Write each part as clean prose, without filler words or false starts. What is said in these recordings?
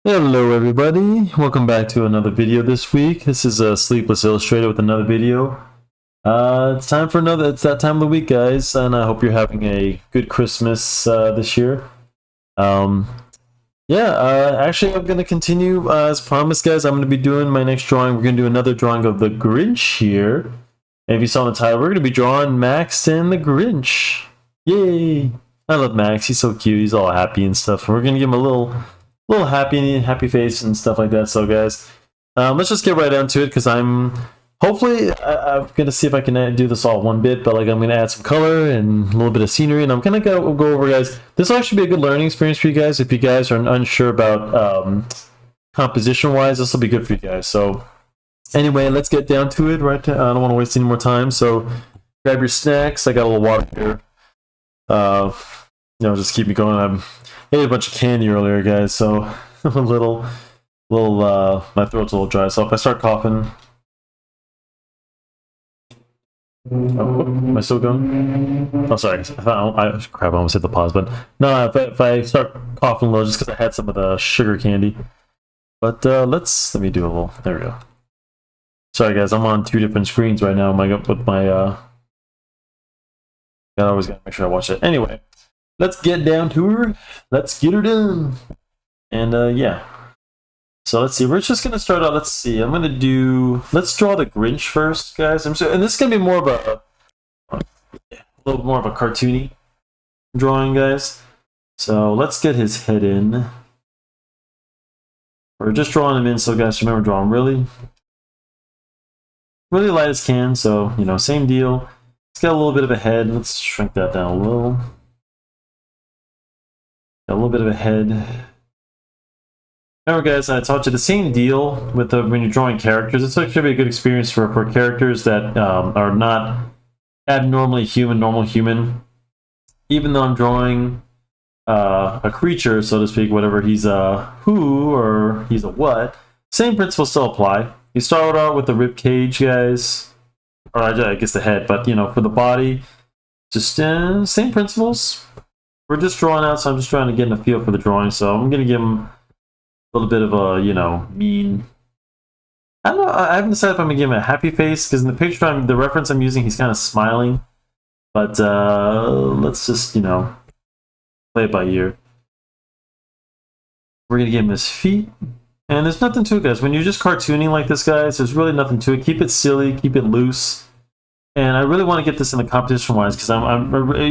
Hello everybody, welcome back to another video this week. This is Sleepless Illustrator with another video. It's time for another, it's that time of the week guys, and I hope you're having a good Christmas this year. Um, actually I'm going to continue as promised guys. I'm going to be doing my next drawing. We're going to do another drawing of the Grinch here. And if you saw in the title, we're going to be drawing Max and the Grinch. Yay! I love Max, he's so cute, he's all happy and stuff. We're going to give him a little happy face and stuff like that. So guys, let's just get right into it because I'm gonna see if I can do this all one bit, but like I'm gonna add some color and a little bit of scenery, and I'm gonna go over guys. This will actually be a good learning experience for you guys if you guys are unsure about composition wise. This will be good for you guys. So anyway, let's get down to it. Right, I don't want to waste any more time. So grab your snacks. I got a little water here. Just keep me going. I ate a bunch of candy earlier, guys, so I'm a little, my throat's a little dry. So if I start coughing, oh, am I still going? Oh, sorry. Crap, I almost hit the pause button. No, if I start coughing a little, just because I had some of the sugar candy. But let me do a little. There we go. Sorry, guys, I'm on two different screens right now. I always gotta make sure I watch it. Anyway. Let's get down to her. Let's get her done. And yeah. So let's see. We're just gonna start out. Let's see. Let's draw the Grinch first, guys. And this is gonna be more of a little more of a cartoony drawing, guys. So let's get his head in. We're just drawing him in. So guys, remember, draw him really light as can. So same deal. It's got a little bit of a head. Let's shrink that down a little. A little bit of a head. Remember guys, I taught you the same deal with when you're drawing characters. It's actually be a good experience for characters that are not abnormally normal human. Even though I'm drawing a creature, so to speak, whatever he's a who or he's a what, same principles still apply. You start out with the rib cage, guys, or I guess the head, but for the body, just same principles. We're just drawing out, so I'm just trying to get a feel for the drawing. So I'm gonna give him a little bit of a, mean. I don't know. I haven't decided if I'm gonna give him a happy face because in the picture, the reference I'm using, he's kind of smiling. But let's just, play it by ear. We're gonna give him his feet, and there's nothing to it, guys. When you're just cartooning like this, guys, there's really nothing to it. Keep it silly, keep it loose. And I really want to get this in the competition wise because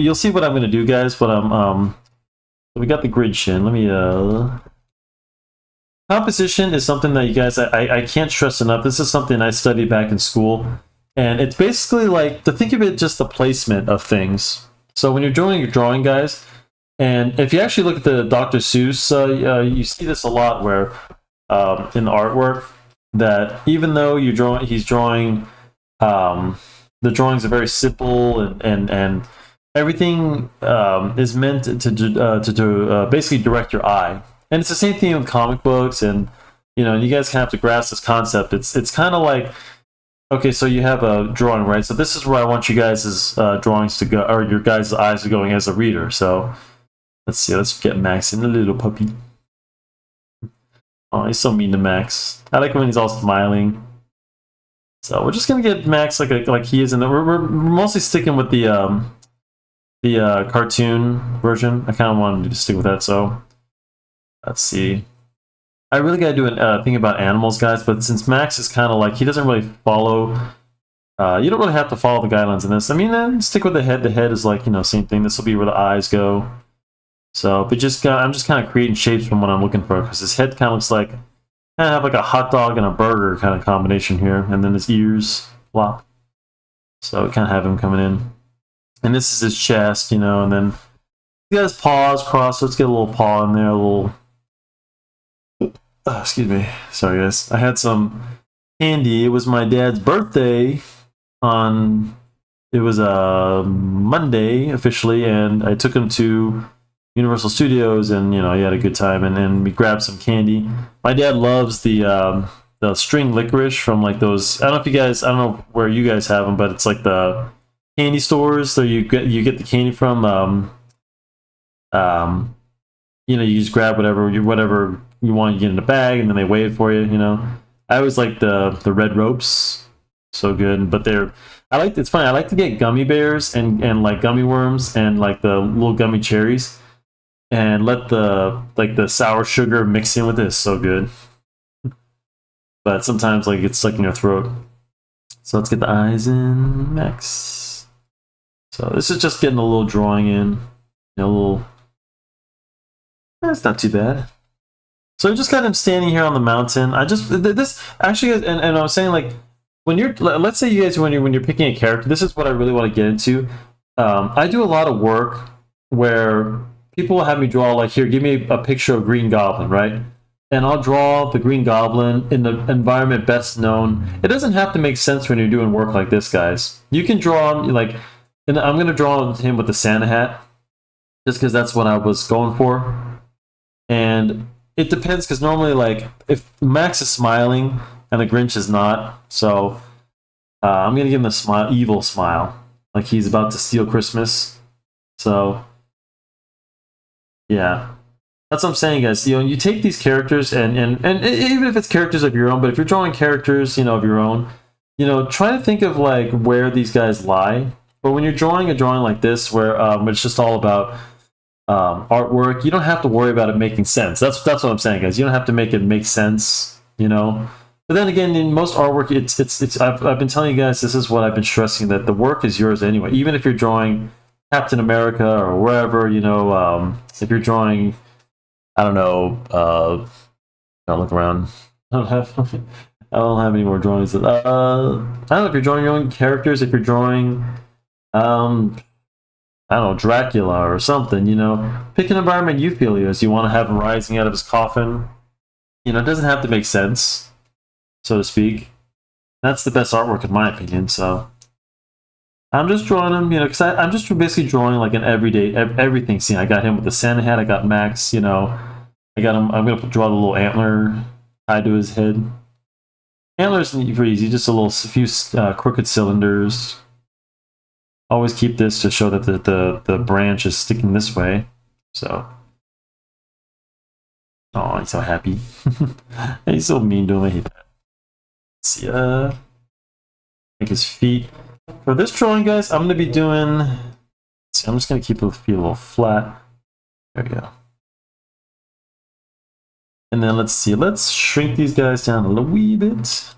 you'll see what I'm going to do, guys. But we got the grid shin. Let me composition is something that you guys I can't stress enough. This is something I studied back in school, and it's basically like to think of it just the placement of things. So when you're doing your drawing, guys, and if you actually look at the Dr. Seuss, you see this a lot where in the artwork that even though he's drawing. The drawings are very simple and everything is meant to basically direct your eye. And it's the same thing with comic books, and you guys kind of have to grasp this concept. It's kind of like, okay, so you have a drawing, right? So this is where I want you guys' drawings to go, or your guys' eyes are going as a reader. So let's see, let's get Max in, a little puppy. Oh, he's so mean to Max. I like when he's all smiling. So we're just gonna get Max like he is, and we're mostly sticking with the cartoon version. I kind of wanted to stick with that. So let's see. I really gotta do a thing about animals, guys. But since Max is kind of like he doesn't really follow, you don't really have to follow the guidelines in this. I mean, stick with the head. The head is like same thing. This will be where the eyes go. So, but I'm just kind of creating shapes from what I'm looking for because his head kind of looks like. I have like a hot dog and a burger kind of combination here, and then his ears flop. So we kind of have him coming in, and this is his chest, and then he got his paws crossed. So let's get a little paw in there, a little. Excuse me, sorry guys. I had some candy. It was my dad's birthday on. It was a Monday officially, and I took him to Universal Studios, and he had a good time, and then we grabbed some candy. My dad loves the string licorice from like those. I don't know where you guys have them, but it's like the candy stores that you get the candy from. you know, you just grab whatever you want, you get in a bag, and then they weigh it for you. You know, I always like the red ropes, so good. But it's funny. I like to get gummy bears and like gummy worms and like the little gummy cherries, and let the sour sugar mix in with it. It's so good. But sometimes like it's stuck in your throat. So let's get the eyes in next. So this is just getting a little drawing in, a little. That's not too bad. So I just got him standing here on the mountain. I just this actually, and I was saying like when you're, let's say you guys when you're picking a character, this is what I really want to get into. I do a lot of work where people will have me draw like, here, give me a picture of Green Goblin, right? And I'll draw the Green Goblin in the environment best known. It doesn't have to make sense when you're doing work like this, guys. You can draw him like, and I'm gonna draw him with the Santa hat, just because that's what I was going for. And it depends, because normally, like, if Max is smiling and the Grinch is not, so I'm gonna give him the evil smile, like he's about to steal Christmas. So yeah, that's what I'm saying, guys. You know, you take these characters, and even if it's characters of your own, but if you're drawing characters, you know, of your own, you know, try to think of like where these guys lie. But when you're drawing a drawing like this, where it's just all about artwork, you don't have to worry about it making sense. That's what I'm saying, guys. You don't have to make it make sense, you know. But then again, in most artwork, it's I've been telling you guys, this is what I've been stressing, that the work is yours anyway. Even if you're drawing Captain America or wherever, you know, if you're drawing, I don't know, I'll look around. I don't have any more drawings. I don't know if you're drawing your own characters, if you're drawing, I don't know, Dracula or something, you know. Pick an environment you feel is. You want to have him rising out of his coffin. You know, it doesn't have to make sense, so to speak. That's the best artwork in my opinion, so. I'm just drawing him, you know, because I'm just basically drawing like an everyday, everything scene. I got him with the Santa hat, I got Max, you know. I got him, I'm going to draw the little antler tied to his head. Antlers pretty easy, just a few crooked cylinders. Always keep this to show that the branch is sticking this way. So, oh, he's so happy. He's so mean to him. I hate that. Let's see, make his feet. For this drawing, guys, I'm gonna be doing. Let's see, I'm just gonna keep the feet a little flat. There we go. And then let's see. Let's shrink these guys down a wee bit.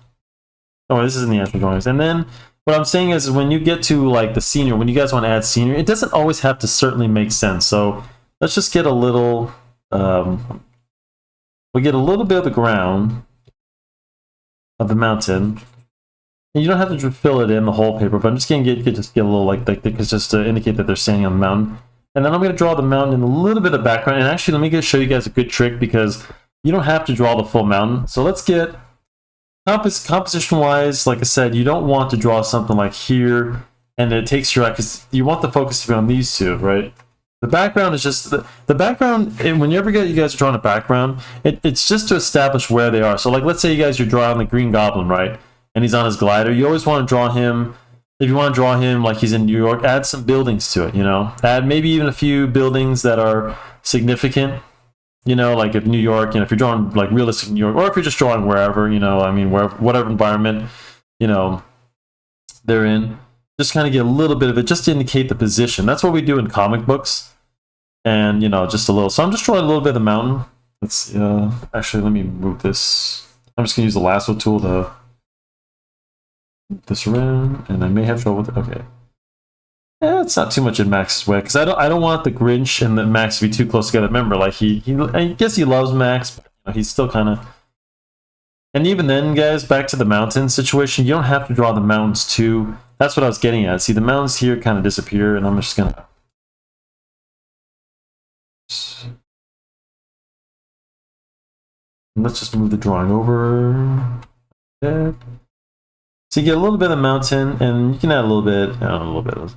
Oh, this isn't the actual drawings. And then what I'm saying is when you get to like the scenery, when you guys want to add scenery, it doesn't always have to certainly make sense. So let's just get a little, we'll get a little bit of the ground of the mountain. And you don't have to fill it in the whole paper, but I'm just going to just get a little like just to indicate that they're standing on the mountain. And then I'm going to draw the mountain in a little bit of background. And actually, let me just show you guys a good trick, because you don't have to draw the full mountain. So let's get composition-wise, like I said, you don't want to draw something like here, and it takes your eye, because you want the focus to be on these two, right? The background is just, the background, and whenever you guys are drawing a background, it's just to establish where they are. So like, let's say you guys are drawing the Green Goblin, right? And he's on his glider. You always want to draw him, if you want to draw him like he's in New York, add some buildings to it, you know? Add maybe even a few buildings that are significant. You know, like if New York, you know, if you're drawing like realistic New York, or if you're just drawing wherever, you know, I mean, whatever environment, you know, they're in, just kind of get a little bit of it, just to indicate the position. That's what we do in comic books, and you know, just a little. So I'm just drawing a little bit of the mountain. Let's actually, let me move this. I'm just gonna use the lasso tool to move this around, and I may have trouble with it. Okay. Yeah, it's not too much in Max's way, because I don't want the Grinch and the Max to be too close together. Remember, like I guess he loves Max, but you know, he's still kind of. And even then, guys, back to the mountain situation, you don't have to draw the mountains too. That's what I was getting at. See, the mountains here kind of disappear, and I'm just gonna. Let's just move the drawing over. There. So you get a little bit of the mountain, and you can add a little bit, a little bit of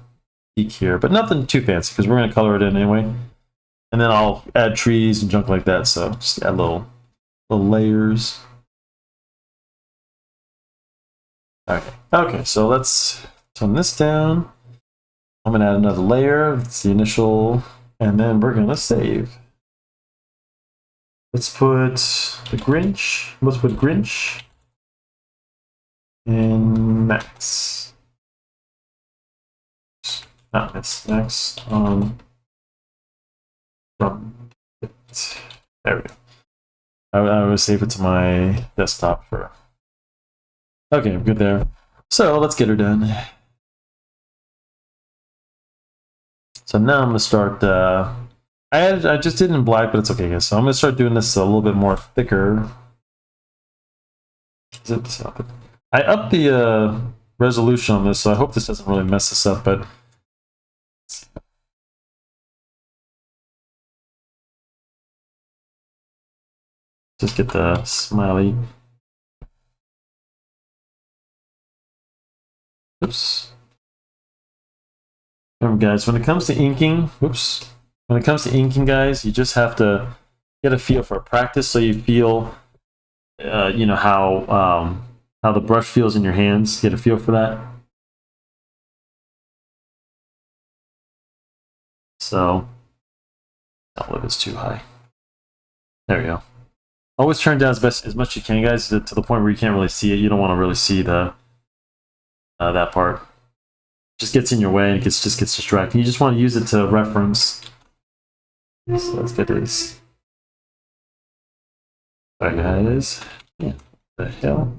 peak here, but nothing too fancy, because we're going to color it in anyway. And then I'll add trees and junk like that, so just add little layers. Okay, so let's tone this down. I'm going to add another layer. It's the initial, and then we're going to save. Let's put the Grinch. Let's put Grinch in Max. Not Max. Max on from it. There we go. I would save it to my desktop for. Okay, I'm good there. So let's get her done. So now I'm gonna start. I just did it in black, but it's okay, guys. So I'm gonna start doing this a little bit more thicker. Is it? I upped the resolution on this, so I hope this doesn't really mess this up. But just get the smiley. Oops. Remember, guys, when it comes to inking, whoops. When it comes to inking, guys, you just have to get a feel for practice, so you feel, you know, how the brush feels in your hands. Get a feel for that. So, don't let this too high. There we go. Always turn down as much as you can, guys, to the point where you can't really see it. You don't want to really see the that part. Just gets in your way and it just gets distracted. You just want to use it to reference. So let's get this. Sorry, guys. Yeah. What the hell?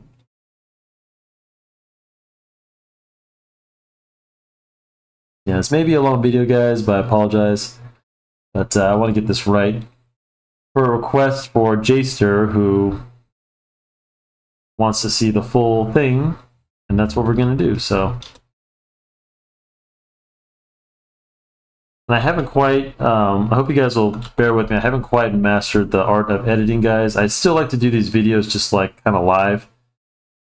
Yeah, this may be a long video, guys, but I apologize. But I want to get this right. For a request for Jaster, who wants to see the full thing, and that's what we're going to do. So, and I haven't quite, I hope you guys will bear with me, I haven't quite mastered the art of editing, guys. I still like to do these videos just like kind of live.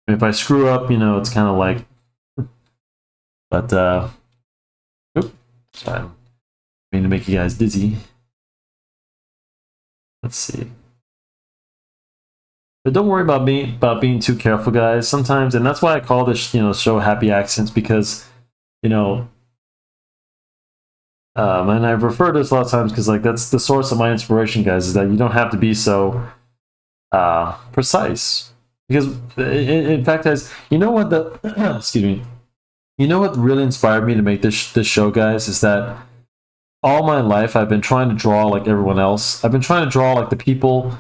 And if I screw up, you know, it's kind of like, but, oops, sorry, I mean to make you guys dizzy. Let's see. But don't worry about being too careful, guys. Sometimes, and that's why I call this, you know, show Happy Accents, because, you know, and I've referred to this a lot of times because, like, that's the source of my inspiration, guys, is that you don't have to be so precise. Because, in fact, guys, you know what the excuse me, you know what really inspired me to make this show, guys, is that all my life I've been trying to draw like everyone else. I've been trying to draw like the people,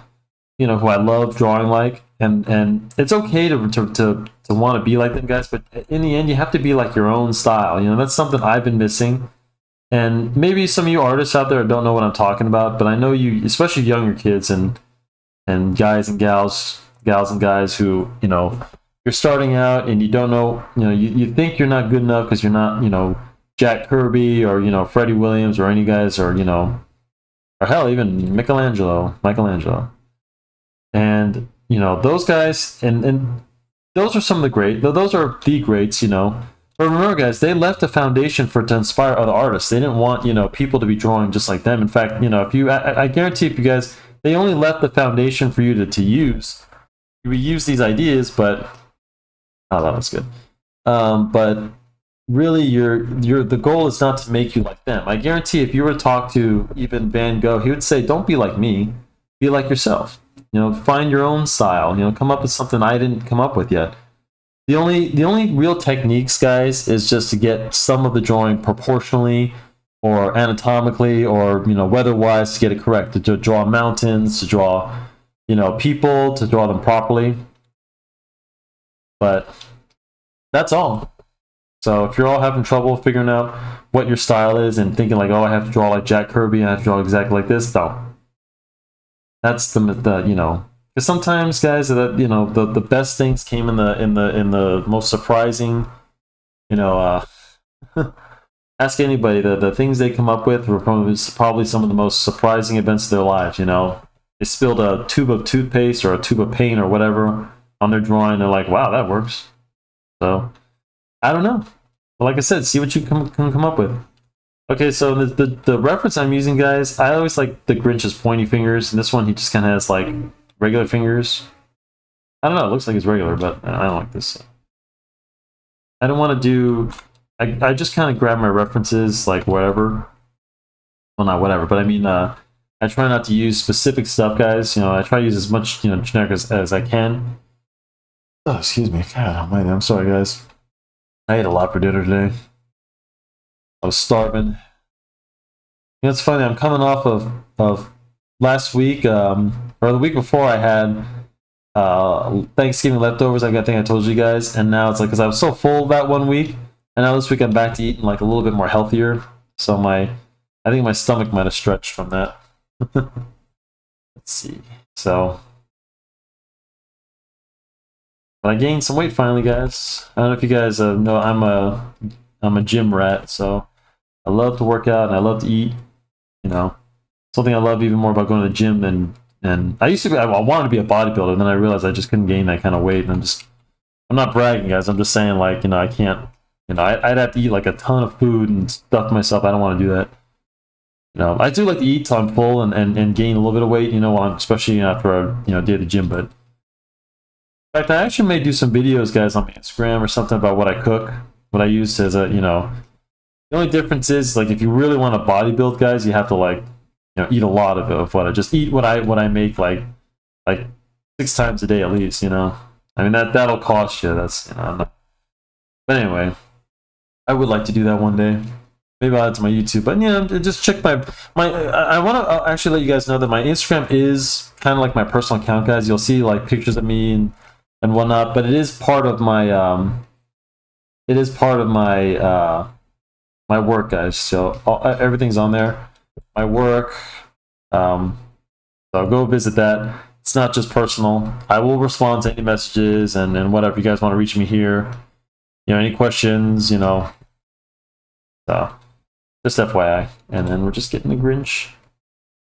you know, who I love drawing like, and it's okay to want to be like them, guys, but in the end you have to be like your own style. You know, that's something I've been missing. And maybe some of you artists out there don't know what I'm talking about, but I know you, especially younger kids and guys and gals and guys who, you know, you're starting out and you don't know, you know, you think you're not good enough because you're not, you know, Jack Kirby or, you know, Freddie Williams or any guys, or, you know, or hell, even Michelangelo. And, you know, those guys, and those are some of the those are the greats, you know. But remember, guys, they left a foundation to inspire other artists. They didn't want, you know, people to be drawing just like them. In fact, you know, if you, I guarantee if you guys, they only left the foundation for you to use. You would use these ideas, but, oh, that was good. But really, the goal is not to make you like them. I guarantee if you were to talk to even Van Gogh, he would say, don't be like me, be like yourself. You know, find your own style. You know, come up with something I didn't come up with yet. The only real techniques, guys, is just to get some of the drawing proportionally or anatomically or, you know, weather-wise to get it correct. To draw mountains, to draw, you know, people, to draw them properly. But that's all. So if you're all having trouble figuring out what your style is and thinking like, oh, I have to draw like Jack Kirby, I have to draw exactly like this, no. That's the you know, because sometimes, guys, that, you know, the best things came in the most surprising, you know, ask anybody, the things they come up with were probably some of the most surprising events of their lives. You know, they spilled a tube of toothpaste or a tube of paint or whatever on their drawing. They're like, wow, that works. So I don't know. But like I said, see what you can come up with. Okay, so the reference I'm using, guys, I always like the Grinch's pointy fingers, and this one he just kind of has like regular fingers. I don't know, it looks like it's regular, but I don't like this. I don't want to do, I just kind of grab my references like whatever. Well, not whatever, but I mean, I I try not to use specific stuff, guys. You know, I try to use as much, you know, generic as I can. Oh, excuse me. God almighty, I'm sorry, guys. I ate a lot for dinner today. I was starving. You know, it's funny. I'm coming off of last week, or the week before. I had Thanksgiving leftovers. I think I told you guys, and now it's like because I was so full that one week, and now this week I'm back to eating like a little bit more healthier. So I think my stomach might have stretched from that. Let's see. So, but I gained some weight finally, guys. I don't know if you guys know I'm a gym rat, so I love to work out and I love to eat. You know, something I love even more about going to the gym than I used to be. I wanted to be a bodybuilder, and then I realized I just couldn't gain that kind of weight. And I'm not bragging, guys. I'm just saying, like, you know, I can't. You know, I'd have to eat like a ton of food and stuff myself. I don't want to do that. You know, I do like to eat till I'm full and gain a little bit of weight. You know, especially after a day at the gym. But in fact, I actually may do some videos, guys, on Instagram or something about what I cook, what I use as a, you know. The only difference is, like, if you really want to bodybuild, guys, you have to, like, you know, eat a lot of what I just eat what I make like 6 times a day at least. You know, I mean that'll cost you. That's, you know. But anyway, I would like to do that one day. Maybe I'll add to my YouTube. But yeah, just check my. I want to actually let you guys know that my Instagram is kind of like my personal account, guys. You'll see like pictures of me and whatnot. But it is part of my my work, guys. So everything's on there. My work. So go visit that. It's not just personal. I will respond to any messages and whatever you guys want to reach me here. You know, any questions, you know. So just FYI. And then we're just getting the Grinch.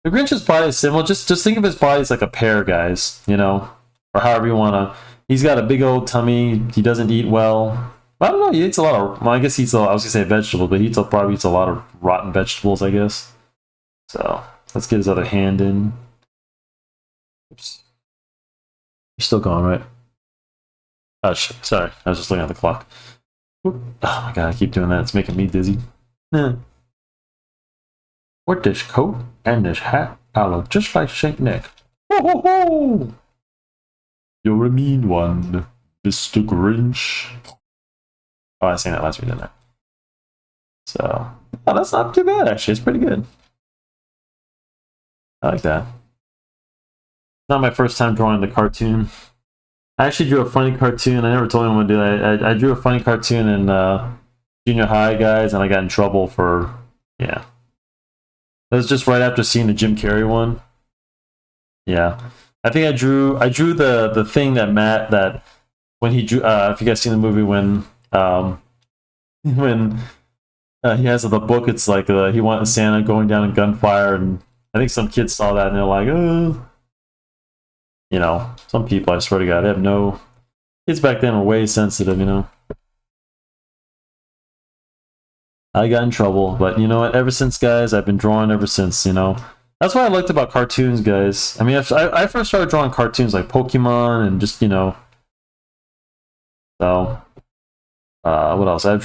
The Grinch's body is similar. Just think of his body as like a pear, guys. You know, or however you want to. He's got a big old tummy. He doesn't eat well. I don't know. He eats a lot of. Well, I guess he eats. I was gonna say vegetables, but he probably eats a lot of rotten vegetables, I guess. So let's get his other hand in. Oops. You're still going, right? Oh, sorry. I was just looking at the clock. Oh my god, I keep doing that. It's making me dizzy. With this coat and this hat, I look just like Saint Nick. Ho ho ho! You're a mean one, Mr. Grinch. Oh, I sang that last week, didn't I? So, oh, that's not too bad, actually. It's pretty good. I like that. Not my first time drawing the cartoon. I actually drew a funny cartoon. I never told anyone to do that. I drew a funny cartoon in junior high, guys, and I got in trouble for, yeah. That was just right after seeing the Jim Carrey one. Yeah. I think I drew the thing that when he drew, if you guys seen the movie when he has the book, it's like he wanted Santa going down in gunfire, and I think some kids saw that and they're like, oh. You know, some people, I swear to God, they have no. Kids back then were way sensitive, you know. I got in trouble, but you know what? Ever since, guys, I've been drawing ever since, you know. That's what I liked about cartoons, guys. I mean, I first started drawing cartoons like Pokemon and just, you know. So, what else? I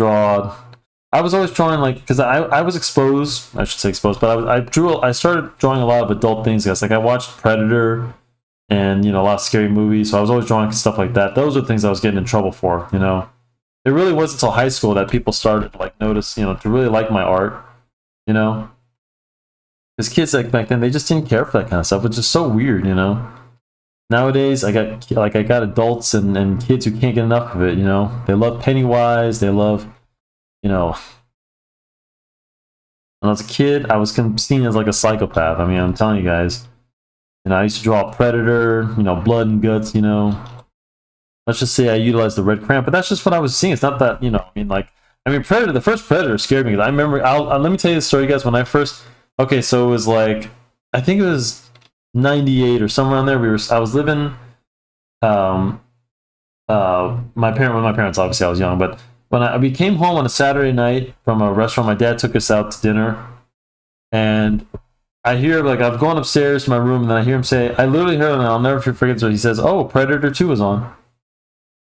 was always drawing like, because I was exposed, I should say exposed, but I started drawing a lot of adult things, guys. Like I watched Predator and, you know, a lot of scary movies, so I was always drawing stuff like that. Those are things I was getting in trouble for, you know. It really wasn't until high school that people started to like notice, you know, to really like my art, you know. Because kids like back then, they just didn't care for that kind of stuff, which is so weird, you know. Nowadays, I got adults and kids who can't get enough of it, you know. They love Pennywise, they love, you know. When I was a kid, I was seen as like a psychopath. I mean, I'm telling you guys. You know, I used to draw a Predator, you know, blood and guts, you know. Let's just say I utilized the red crayon, but that's just what I was seeing. It's not that, you know, I mean, Predator, the first Predator scared me. I remember, let me tell you the story, guys. When I first, okay, so it was like, I think it was 98 or somewhere around there. I was living, with my parents, obviously I was young, but when we came home on a Saturday night from a restaurant, my dad took us out to dinner, and I hear, like, I'm going upstairs to my room, and then I hear him say, I literally heard him, and I'll never forget it. He says, oh, Predator 2 is on.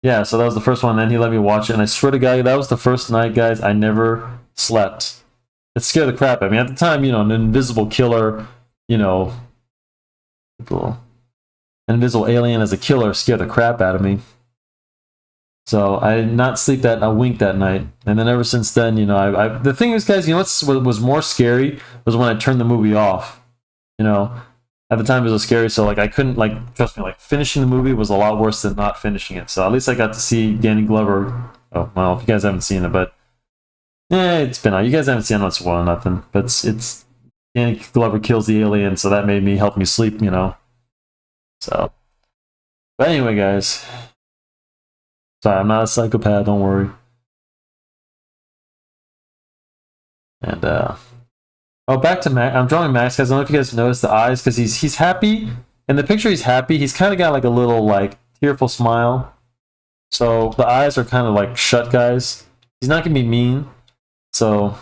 Yeah, so that was the first one, and then he let me watch it, and I swear to God, that was the first night, guys, I never slept. It scared the crap out of me. At the time, you know, an invisible killer, you know, an invisible alien as a killer scared the crap out of me. So I did not sleep a wink that night, and then ever since then, you know, the thing is, guys, you know what was more scary was when I turned the movie off. You know, at the time it was scary, so like I couldn't, like, trust me, like finishing the movie was a lot worse than not finishing it. So at least I got to see Danny Glover. Oh well, if you guys haven't seen it, but yeah, it's been out. You guys haven't seen it, I'm not spoiling nothing. But it's Danny Glover kills the alien, so that made me help me sleep. You know, so. But anyway, guys. Sorry, I'm not a psychopath, don't worry. And, oh, back to Max. I'm drawing Max, guys. I don't know if you guys noticed the eyes, because he's happy. In the picture, he's happy. He's kind of got, like, a little, like, tearful smile. So, the eyes are kind of, like, shut, guys. He's not going to be mean. So,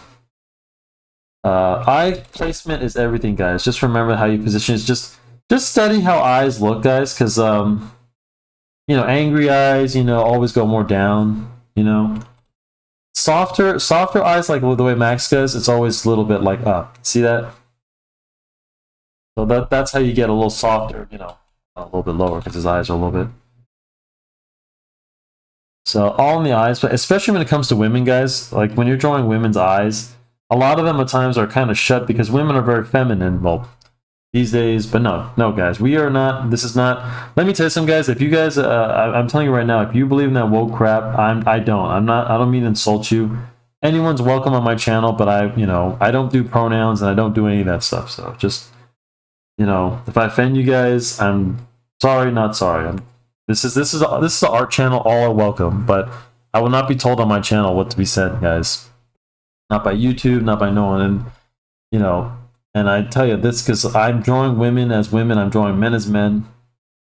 eye placement is everything, guys. Just remember how you position it. Just study how eyes look, guys, because, you know, angry eyes, you know, always go more down, you know. Softer eyes, like the way Max does, it's always a little bit like up. See that? So that's how you get a little softer, you know, a little bit lower because his eyes are a little bit. So all in the eyes, but especially when it comes to women, guys, like when you're drawing women's eyes, a lot of them at times are kind of shut because women are very feminine. Well, these days, but no, guys, we are not. This is not. Let me tell you something, guys. If you guys, I'm telling you right now, if you believe in that woke crap, I don't. I'm not. I don't mean to insult you. Anyone's welcome on my channel, but I don't do pronouns and I don't do any of that stuff. So just, you know, if I offend you guys, I'm sorry, not sorry. This is the art channel. All are welcome, but I will not be told on my channel what to be said, guys. Not by YouTube, not by no one, and you know. And I tell you this because I'm drawing women as women, I'm drawing men as men.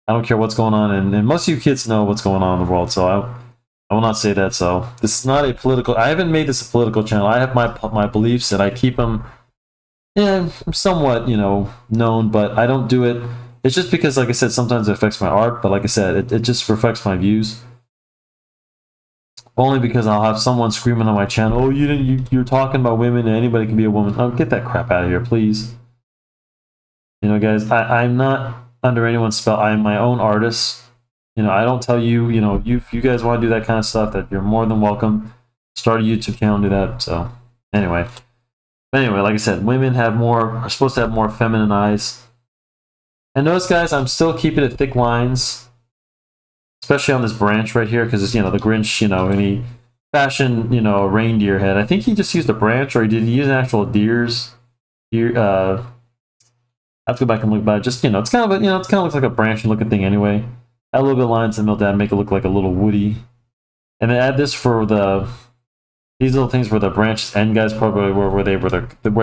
I don't care what's going on, and most of you kids know what's going on in the world, so I will not say that. So this is not a political. I haven't made this a political channel. I have my beliefs, and I keep them, yeah, somewhat, you know, known, but I don't do it. It's just because, like I said, sometimes it affects my art, but like I said, it just reflects my views. Only because I'll have someone screaming on my channel, "Oh, you're talking about women, and anybody can be a woman." Oh, get that crap out of here, please. You know, guys, I'm not under anyone's spell. I am my own artist. You know, I don't tell you, you know, if you guys want to do that kind of stuff, that you're more than welcome. Start a YouTube channel, do that. So, anyway, like I said, women are supposed to have more feminine eyes. And notice, guys, I'm still keeping it thick lines. Especially on this branch right here, because it's, you know, the Grinch, you know, and he fashioned, you know, a reindeer head. I think he just used a branch, or did he use an actual deer's deer? I have to go back and look, but just, you know, it's kind of it kind of looks like a branch looking thing anyway. Add a little bit of lines in the middle to make it look like a little woody, and then add this for these little things where the branches end, guys, probably where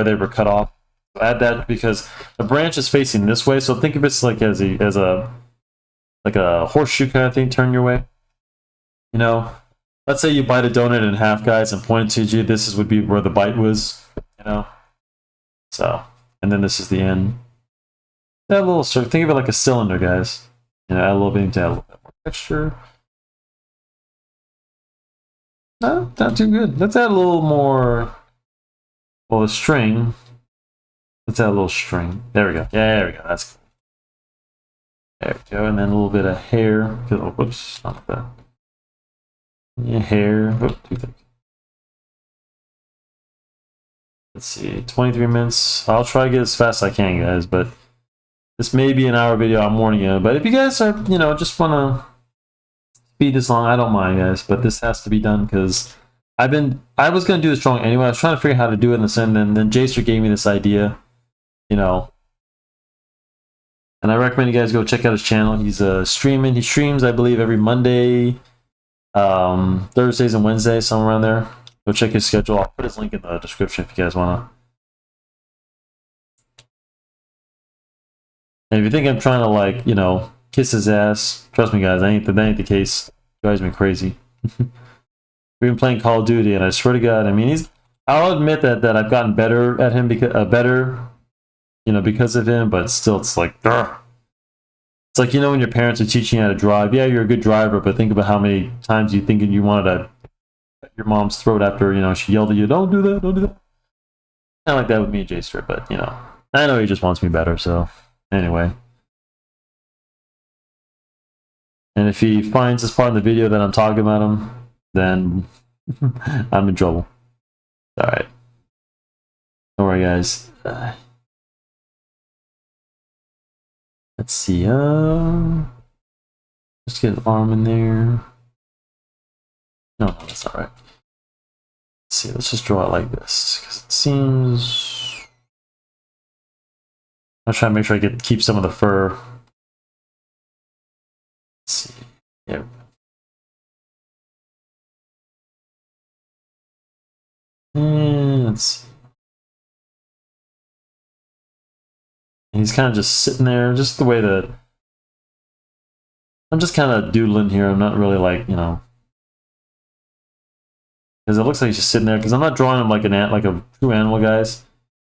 they were cut off. So add that because the branch is facing this way, so think of it like as a like a horseshoe kind of thing, turn your way. You know, let's say you bite a donut in half, guys, and point it to you. This would be where the bite was, you know. So, and then this is the end. Add a little circle. Think of it like a cylinder, guys. You know, add a little bit to add a little bit more texture. No, not too good. Let's add a little more. Well, a string. Let's add a little string. There we go. Yeah, there we go. That's cool. There we go, and then a little bit of hair. Oh, whoops, not like that. Yeah, hair. Oh, too thick. Let's see, 23 minutes. I'll try to get as fast as I can, guys, but this may be an hour video, I'm warning you. But if you guys are, you know, just want to speed this long, I don't mind, guys, but this has to be done because I was going to do this drawing anyway. I was trying to figure out how to do it in the end, and then Jacer gave me this idea, you know. And I recommend you guys go check out his channel. He's streaming. He streams, I believe, every Monday, Thursdays, and Wednesdays, somewhere around there. Go check his schedule. I'll put his link in the description if you guys want to. And if you think I'm trying to, like, you know, kiss his ass, trust me, guys, that ain't the case. It drives me crazy. We've been playing Call of Duty, and I swear to God, I mean, I'll admit that I've gotten better at him because you know, because of him, but still, it's like, ugh. It's like, you know, when your parents are teaching you how to drive. Yeah, you're a good driver, but think about how many times you thinking you wanted to cut your mom's throat after, you know, she yelled at you, "Don't do that, don't do that." Kind of like that with me and Jacer, but, you know, I know he just wants me better, so anyway. And if he finds this part in the video that I'm talking about him, then I'm in trouble. Alright. Don't worry, guys. Let's see. Let's get an arm in there. No, that's not right. Let's see. Let's just draw it like this because it seems. I'm trying to make sure I keep some of the fur. Let's see. Yeah. And let's see. And he's kind of just sitting there, just the way that I'm just kind of doodling here. I'm not really like, you know, because it looks like he's just sitting there. Because I'm not drawing him like like a true animal, guys.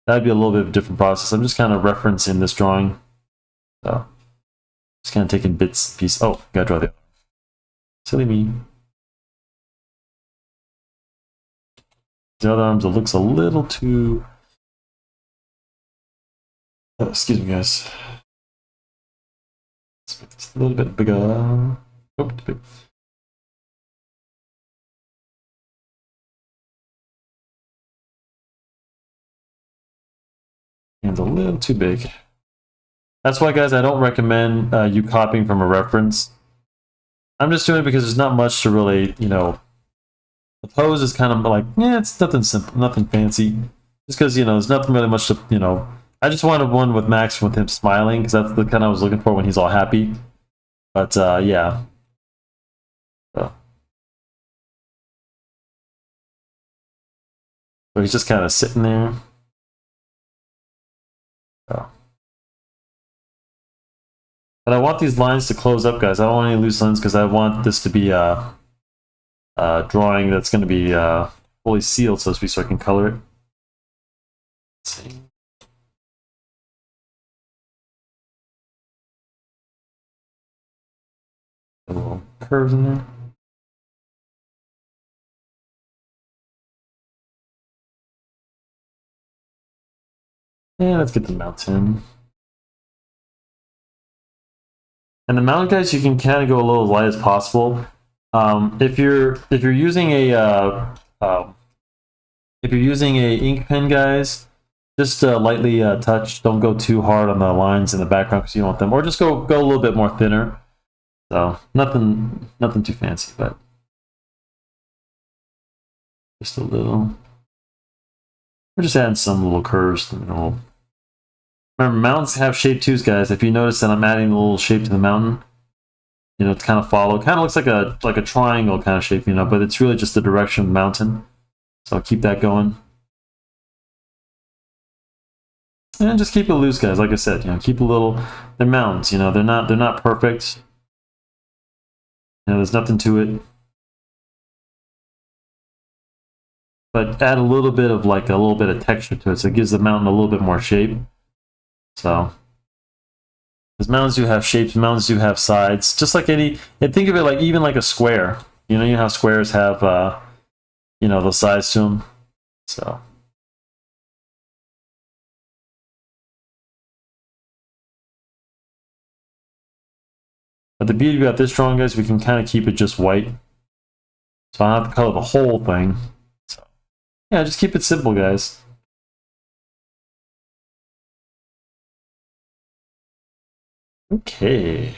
That'd be a little bit of a different process. I'm just kind of referencing this drawing. So, just kind of taking bits, pieces. Oh, gotta draw the silly me. The other arms, it looks a little too. Excuse me, guys. Let's make this a little bit bigger. Oh, too big. Hand's a little too big. That's why, guys, I don't recommend you copying from a reference. I'm just doing it because there's not much to really, you know. The pose is kind of like, yeah, it's nothing simple, nothing fancy. Just because, you know, there's nothing really much to, you know. I just wanted one with Max with him smiling because that's the kind I was looking for when he's all happy. But yeah. So he's just kind of sitting there. So. But I want these lines to close up, guys. I don't want any loose lines because I want this to be a drawing that's going to be fully sealed, so to speak, so I can color it. Let's see. A little curves in there. Yeah, let's get the mountain. And the mountain, guys, you can kind of go a little as light as possible. If you're using a ink pen, guys, just lightly touch. Don't go too hard on the lines in the background because you don't want them. Or just go a little bit more thinner. So nothing too fancy, but just a little. We're just adding some little curves. Remember, mountains have shape too, guys. If you notice that I'm adding a little shape to the mountain, you know, to kind of follow. It kind of looks like a triangle kind of shape, you know, but it's really just the direction of the mountain. So I'll keep that going. And just keep it loose, guys. Like I said, you know, keep a little. They're mountains, you know. They're not perfect. You know, there's nothing to it. But add a little bit of like a little bit of texture to it, so it gives the mountain a little bit more shape. So, because mountains do have shapes, mountains do have sides, just like any. And think of it like even like a square. You know how squares have, you know, those sides to them. So. But the beauty about this drawing, guys, we can kind of keep it just white. So I don't have to color the whole thing. So, yeah, just keep it simple, guys. Okay.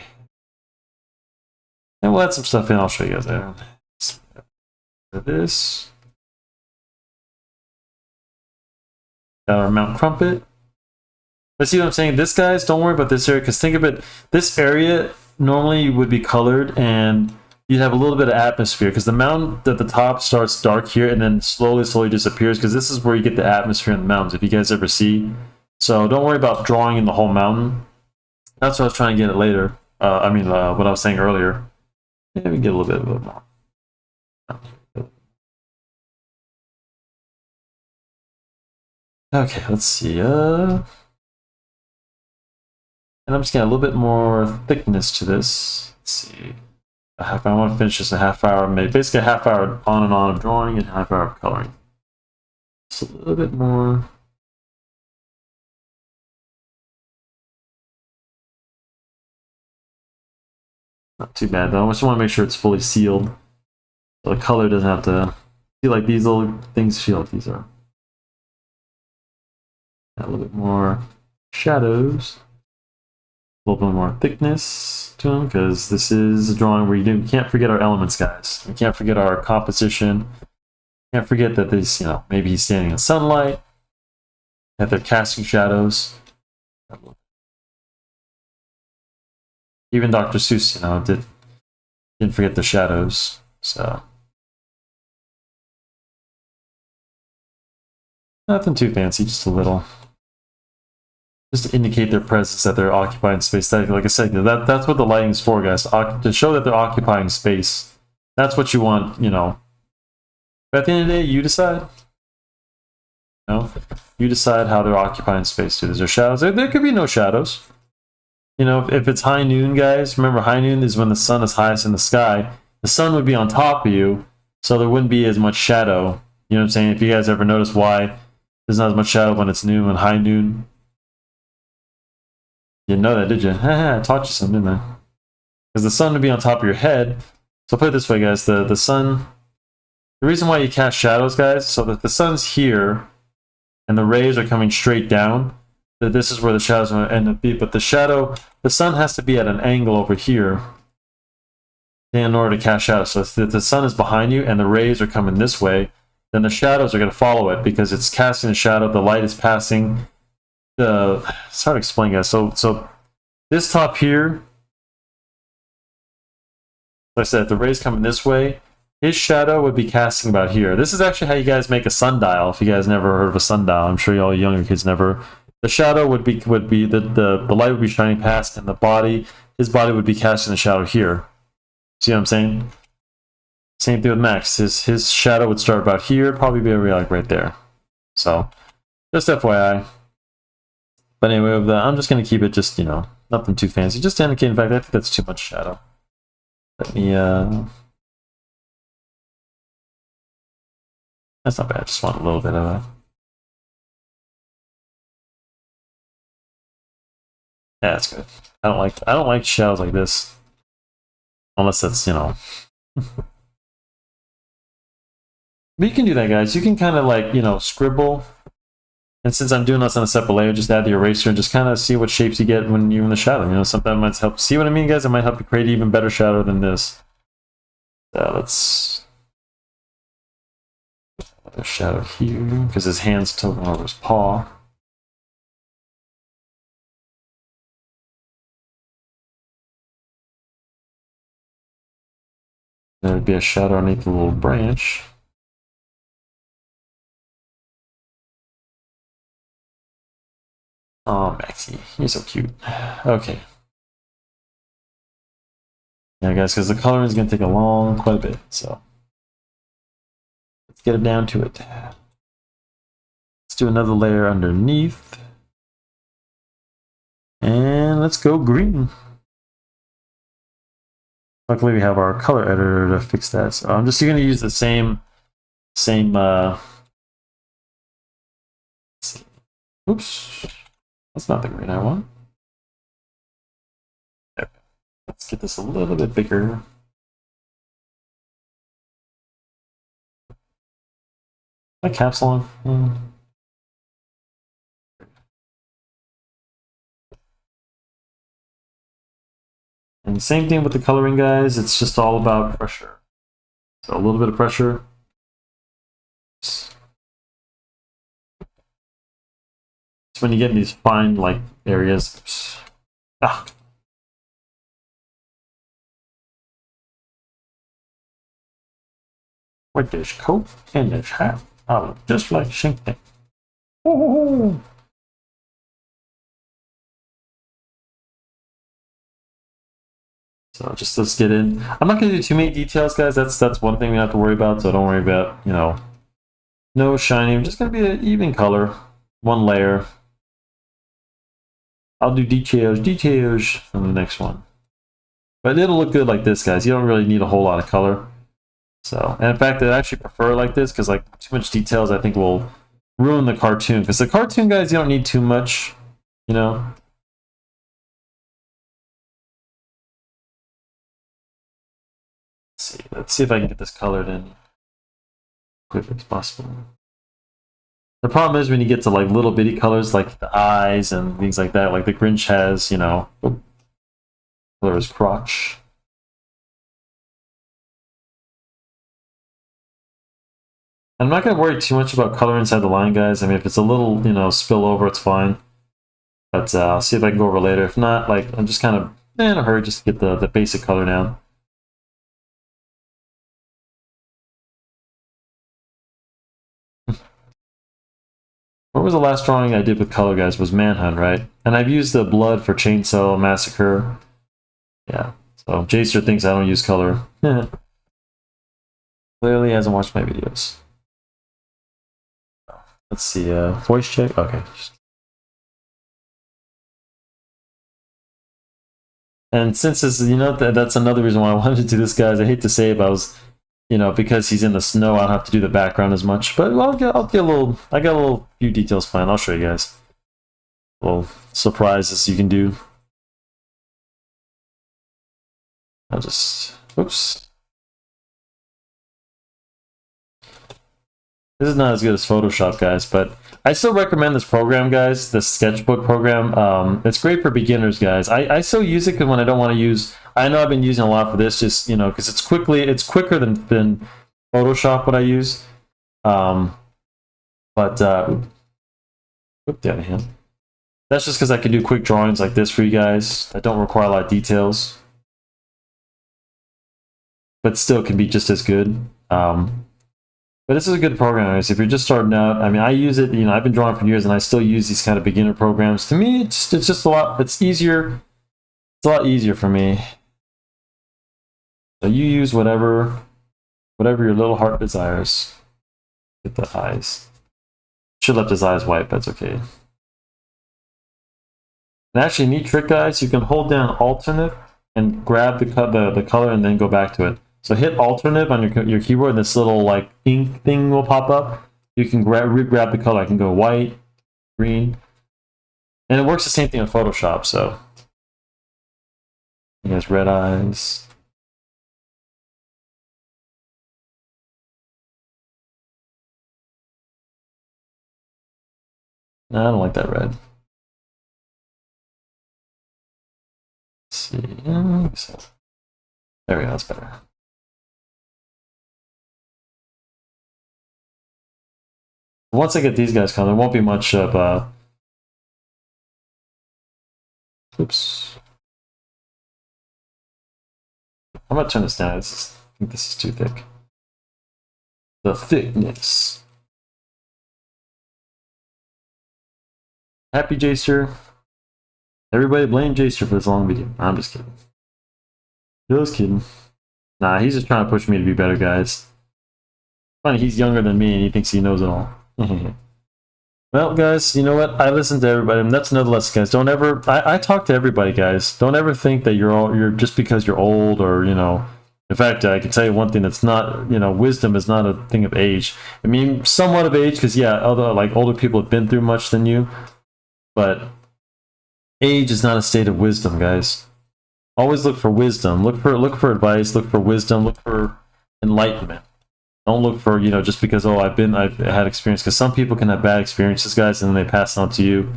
And we'll add some stuff in. I'll show you guys there. This. Got our Mount Crumpet. But see what I'm saying? This, guys, don't worry about this area, because think of it, this area normally would be colored and you'd have a little bit of atmosphere, because the mountain at the top starts dark here and then slowly disappears, because this is where you get the atmosphere in the mountains, if you guys ever see. So don't worry about drawing in the whole mountain. That's what I was trying to get at later. What I was saying earlier. Yeah, we can get a little bit of it more. Okay, let's see. And I'm just getting a little bit more thickness to this. Let's see. A half hour. I want to finish this a half hour, maybe basically a half hour on and on of drawing and a half hour of coloring. Just a little bit more. Not too bad though. I just want to make sure it's fully sealed, so the color doesn't have to feel like these little things feel like these are. Add a little bit more shadows, a little bit more thickness to them, because this is a drawing where we can't forget our elements, guys. We can't forget our composition. Can't forget that this, you know, maybe he's standing in sunlight, that they're casting shadows. Even Dr. Seuss, you know, didn't forget the shadows. So nothing too fancy, just a little, just to indicate their presence, that they're occupying space. Like I said, that's what the lighting's for, guys, to show that they're occupying space. That's what you want, you know. But at the end of the day, you decide. You know, you decide how they're occupying space too. Is there shadows? There could be no shadows. You know, if it's high noon, guys, remember high noon is when the sun is highest in the sky. The sun would be on top of you, so there wouldn't be as much shadow. You know what I'm saying? If you guys ever notice why there's not as much shadow when it's noon, when high noon. You didn't know that, did you? I taught you something, didn't I? Because the sun would be on top of your head. So put it this way, guys, the sun, the reason why you cast shadows, guys, so that the sun's here and the rays are coming straight down, that this is where the shadows are going to end up being. But the sun has to be at an angle over here in order to cast shadows. So if the sun is behind you and the rays are coming this way, then the shadows are going to follow it because it's casting a shadow. The light is passing. It's hard to explain, guys. So this top here, like I said, if the rays coming this way, his shadow would be casting about here. This is actually how you guys make a sundial. If you guys never heard of a sundial, I'm sure y'all younger kids never. The shadow would be the light would be shining past, and his body would be casting the shadow here. See what I'm saying? Same thing with Max. His shadow would start about here, probably be like right there. So just FYI. But anyway, with that, I'm just gonna keep it just, you know, nothing too fancy. Just to indicate, in fact, I think that's too much shadow. Let me that's not bad. Just want a little bit of that. Yeah, that's good. I don't like shadows like this. Unless that's, you know. But you can do that, guys. You can kind of like, you know, scribble. And since I'm doing this on a separate layer, just add the eraser and just kind of see what shapes you get when you're in the shadow. You know, sometimes it might help. See what I mean, guys? It might help you create even better shadow than this. Let's put a shadow here because his hand's tilting over his paw. There'd be a shadow underneath the little branch. Oh, Maxie, you're so cute. Okay. Yeah, guys, because the coloring is going to take quite a bit, so let's get it down to it. Let's do another layer underneath. And let's go green. Luckily, we have our color editor to fix that. So I'm just going to use the same oops, that's not the green I want. There. Let's get this a little bit bigger. My cap's on. And same thing with the coloring, guys. It's just all about pressure. So a little bit of pressure. It's when you get in these fine, like, areas. Ah. With this coat and this hat, I look just like Shinkton. Oh. So just let's get in. I'm not going to do too many details, guys. That's one thing we have to worry about. So don't worry about, you know, no shining. I'm just going to be an even color, one layer. I'll do details on the next one. But it'll look good like this, guys. You don't really need a whole lot of color. So, and in fact, I actually prefer like this because like too much details I think will ruin the cartoon. Because the cartoon, guys, you don't need too much, you know. Let's see if I can get this colored in quick as possible. The problem is when you get to like little bitty colors like the eyes and things like that, like the Grinch has, you know, color his crotch. I'm not going to worry too much about color inside the line, guys. I mean, if it's a little, you know, spill over, it's fine. But I'll see if I can go over later. If not, like, I'm just kind of in a hurry just to get the basic color down. What was the last drawing I did with color, guys? Was Manhunt, right? And I've used the blood for Chainsaw Massacre. Yeah. So Jacer thinks I don't use color. Clearly hasn't watched my videos. Let's see. Voice check. Okay. And since it's, you know, that's another reason why I wanted to do this, guys. I hate to say it, but I was, you know, because he's in the snow, I don't have to do the background as much. But I'll get a little, I got a little few details planned. I'll show you guys. Little surprises you can do. I'll just, oops. This is not as good as Photoshop, guys, but I still recommend this program, guys, the sketchbook program. It's great for beginners, guys. I still use it when I don't want to use, I know I've been using a lot for this, just, you know, because it's quicker than Photoshop what I use. But, whoop, the other hand. That's just because I can do quick drawings like this for you guys that don't require a lot of details. But still can be just as good. But this is a good program, guys. If you're just starting out, I mean, I use it, you know, I've been drawing for years and I still use these kind of beginner programs. To me, it's just a lot, it's easier. It's a lot easier for me. So you use whatever your little heart desires. Get the eyes. Should left his eyes white, that's okay. And actually, neat trick, guys, you can hold down alternate and grab the color and then go back to it. So hit alternate on your keyboard, and this little like ink thing will pop up. You can re-grab the color. I can go white, green, and it works the same thing in Photoshop. So he has red eyes. No, I don't like that red. Let's see. There we go. That's better. Once I get these guys colored, there won't be much of oops. I'm gonna turn this down. I think this is too thick. The thickness. Happy Jacer. Everybody blame Jacer for this long video. I'm just kidding. Just kidding. Nah, he's just trying to push me to be better, guys. Funny, he's younger than me and he thinks he knows it all. Well, guys, you know what? I listen to everybody, and that's another lesson, guys. Don't ever. I talk to everybody, guys. Don't ever think that you're just because you're old, or you know. In fact, I can tell you one thing that's not, you know, wisdom is not a thing of age. I mean, somewhat of age, because yeah, older people have been through much than you, but age is not a state of wisdom, guys. Always look for wisdom. Look for advice. Look for wisdom. Look for enlightenment. Don't look for, you know, just because, oh, I've had experience. Because some people can have bad experiences, guys, and then they pass it on to you.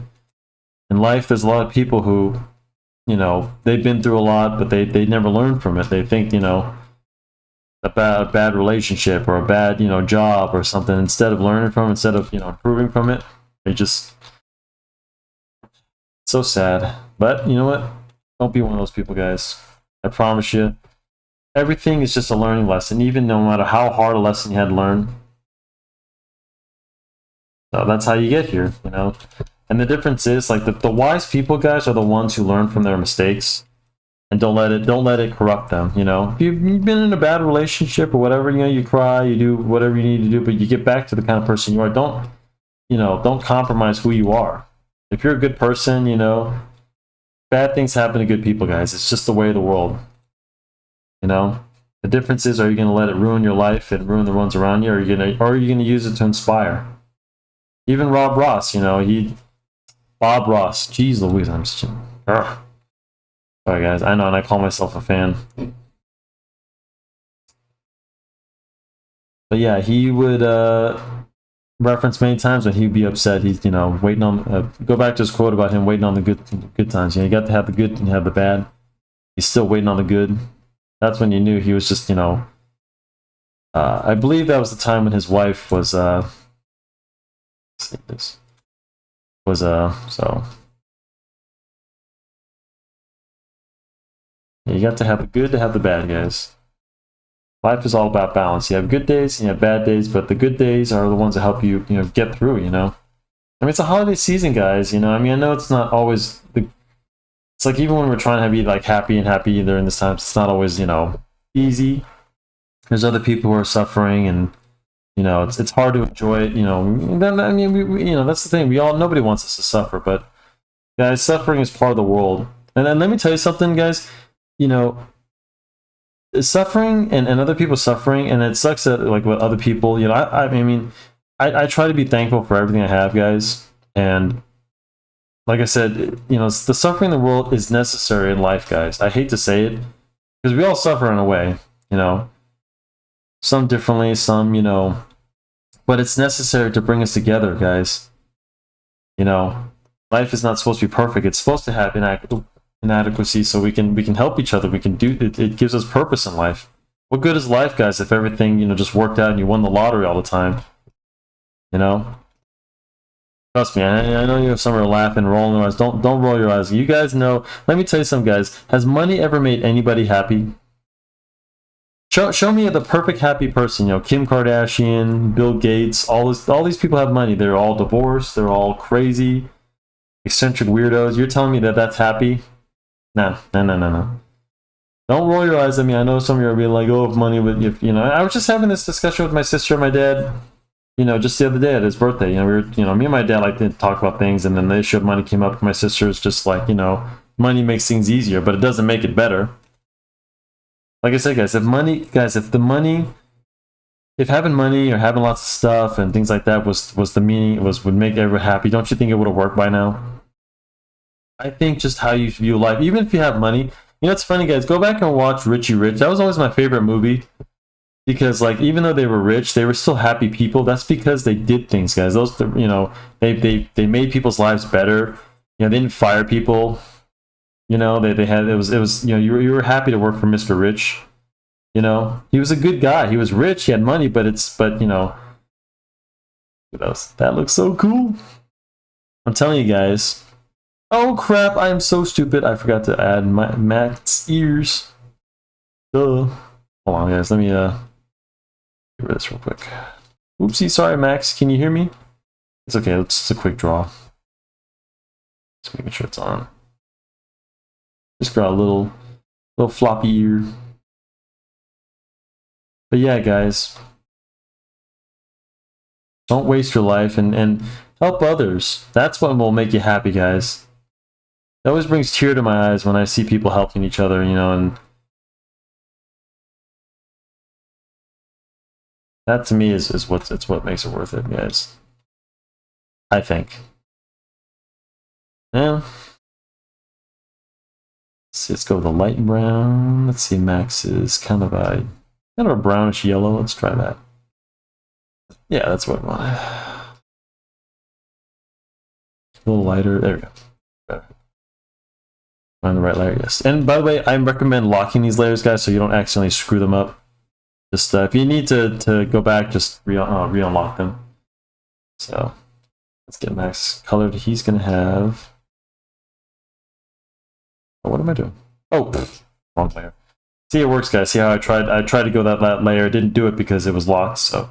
In life, there's a lot of people who, you know, they've been through a lot, but they never learn from it. They think, you know, a bad relationship or a bad, you know, job or something, instead of learning from it, instead of, you know, improving from it, they just, so sad. But you know what? Don't be one of those people, guys. I promise you. Everything is just a learning lesson, even no matter how hard a lesson you had to learn. So that's how you get here, you know. And the difference is, like, the wise people, guys, are the ones who learn from their mistakes and don't let it corrupt them, you know. If you've been in a bad relationship or whatever, you know, you cry, you do whatever you need to do, but you get back to the kind of person you are. Don't compromise who you are. If you're a good person, you know, bad things happen to good people, guys. It's just the way of the world. You know, the difference is, are you going to let it ruin your life and ruin the ones around you, or are you going to use it to inspire? Even Rob Ross, you know, Bob Ross. Jeez Louise, I'm just, sorry guys, I know, and I call myself a fan. But yeah, he would reference many times when he'd be upset. He's, you know, waiting on. Go back to his quote about him waiting on the good times. You know, you got to have the good and have the bad. He's still waiting on the good. That's when you knew he was just, you know. I believe that was the time when his wife was. Let's see this. Was so. You got to have the good to have the bad, guys. Life is all about balance. You have good days and you have bad days, but the good days are the ones that help you, you know, get through, you know. I mean, it's a holiday season, guys, you know. I mean, I know it's not always the... It's like even when we're trying to be, like, happy during this time, it's not always, you know, easy. There's other people who are suffering, and, you know, it's hard to enjoy it, you know. I mean, you know, that's the thing. Nobody wants us to suffer, but, guys, suffering is part of the world. And then let me tell you something, guys. You know, suffering and other people suffering, and it sucks that, like, with other people, you know, I try to be thankful for everything I have, guys. And like I said, you know, the suffering in the world is necessary in life, guys. I hate to say it, because we all suffer in a way, you know. Some differently, some, you know, but it's necessary to bring us together, guys. You know, life is not supposed to be perfect. It's supposed to have inadequacy, so we can help each other. We can do it. It gives us purpose in life. What good is life, guys, if everything, you know, just worked out and you won the lottery all the time? You know, trust me. I know you have some are laughing, rolling their eyes. Don't roll your eyes. You guys know. Let me tell you something, guys. Has money ever made anybody happy? Show me the perfect happy person. You know, Kim Kardashian, Bill Gates. All these people have money. They're all divorced. They're all crazy, eccentric weirdos. You're telling me that that's happy? No. Don't roll your eyes at me. I know some of you are being like, "Oh, if money would," if you know." I was just having this discussion with my sister and my dad. You know, just the other day at his birthday. You know, me and my dad like to talk about things, and then the issue of money came up. My sister's just like, you know, money makes things easier, but it doesn't make it better. Like I said, guys, if having money or having lots of stuff and things like that was the meaning, would make everyone happy, don't you think it would have worked by now? I think just how you view life, even if you have money. You know, it's funny, guys. Go back and watch Richie Rich. That was always my favorite movie. Because, like, even though they were rich, they were still happy people. That's because they did things, guys. Those, you know, they made people's lives better. You know, they didn't fire people. You know, they had, it was, you know, you were happy to work for Mr. Rich. You know, he was a good guy. He was rich. He had money, but you know, what else? That looks so cool. I'm telling you guys. Oh crap! I am so stupid. I forgot to add Matt's ears. Duh. Hold on, guys. Let me get rid of this real quick. Oopsie, sorry, Max. Can you hear me? It's okay. It's just a quick draw. Just making sure it's on. Just draw a little floppy ear. But yeah, guys, don't waste your life and help others. That's what will make you happy, guys. It always brings tear to my eyes when I see people helping each other, you know, and that to me is what makes it worth it, guys. I think. Yeah. Let's go with the light brown. Let's see, Max is kind of a brownish yellow. Let's try that. Yeah, that's what I want. A little lighter. There we go. Better. Find the right layer, yes. And by the way, I recommend locking these layers, guys, so you don't accidentally screw them up. Just if you need to go back, just re-unlock them. So let's get Max colored. He's gonna have. Oh, what am I doing? Oh, wrong layer. See, it works, guys. See how I tried to go that layer. Didn't do it because it was locked. So,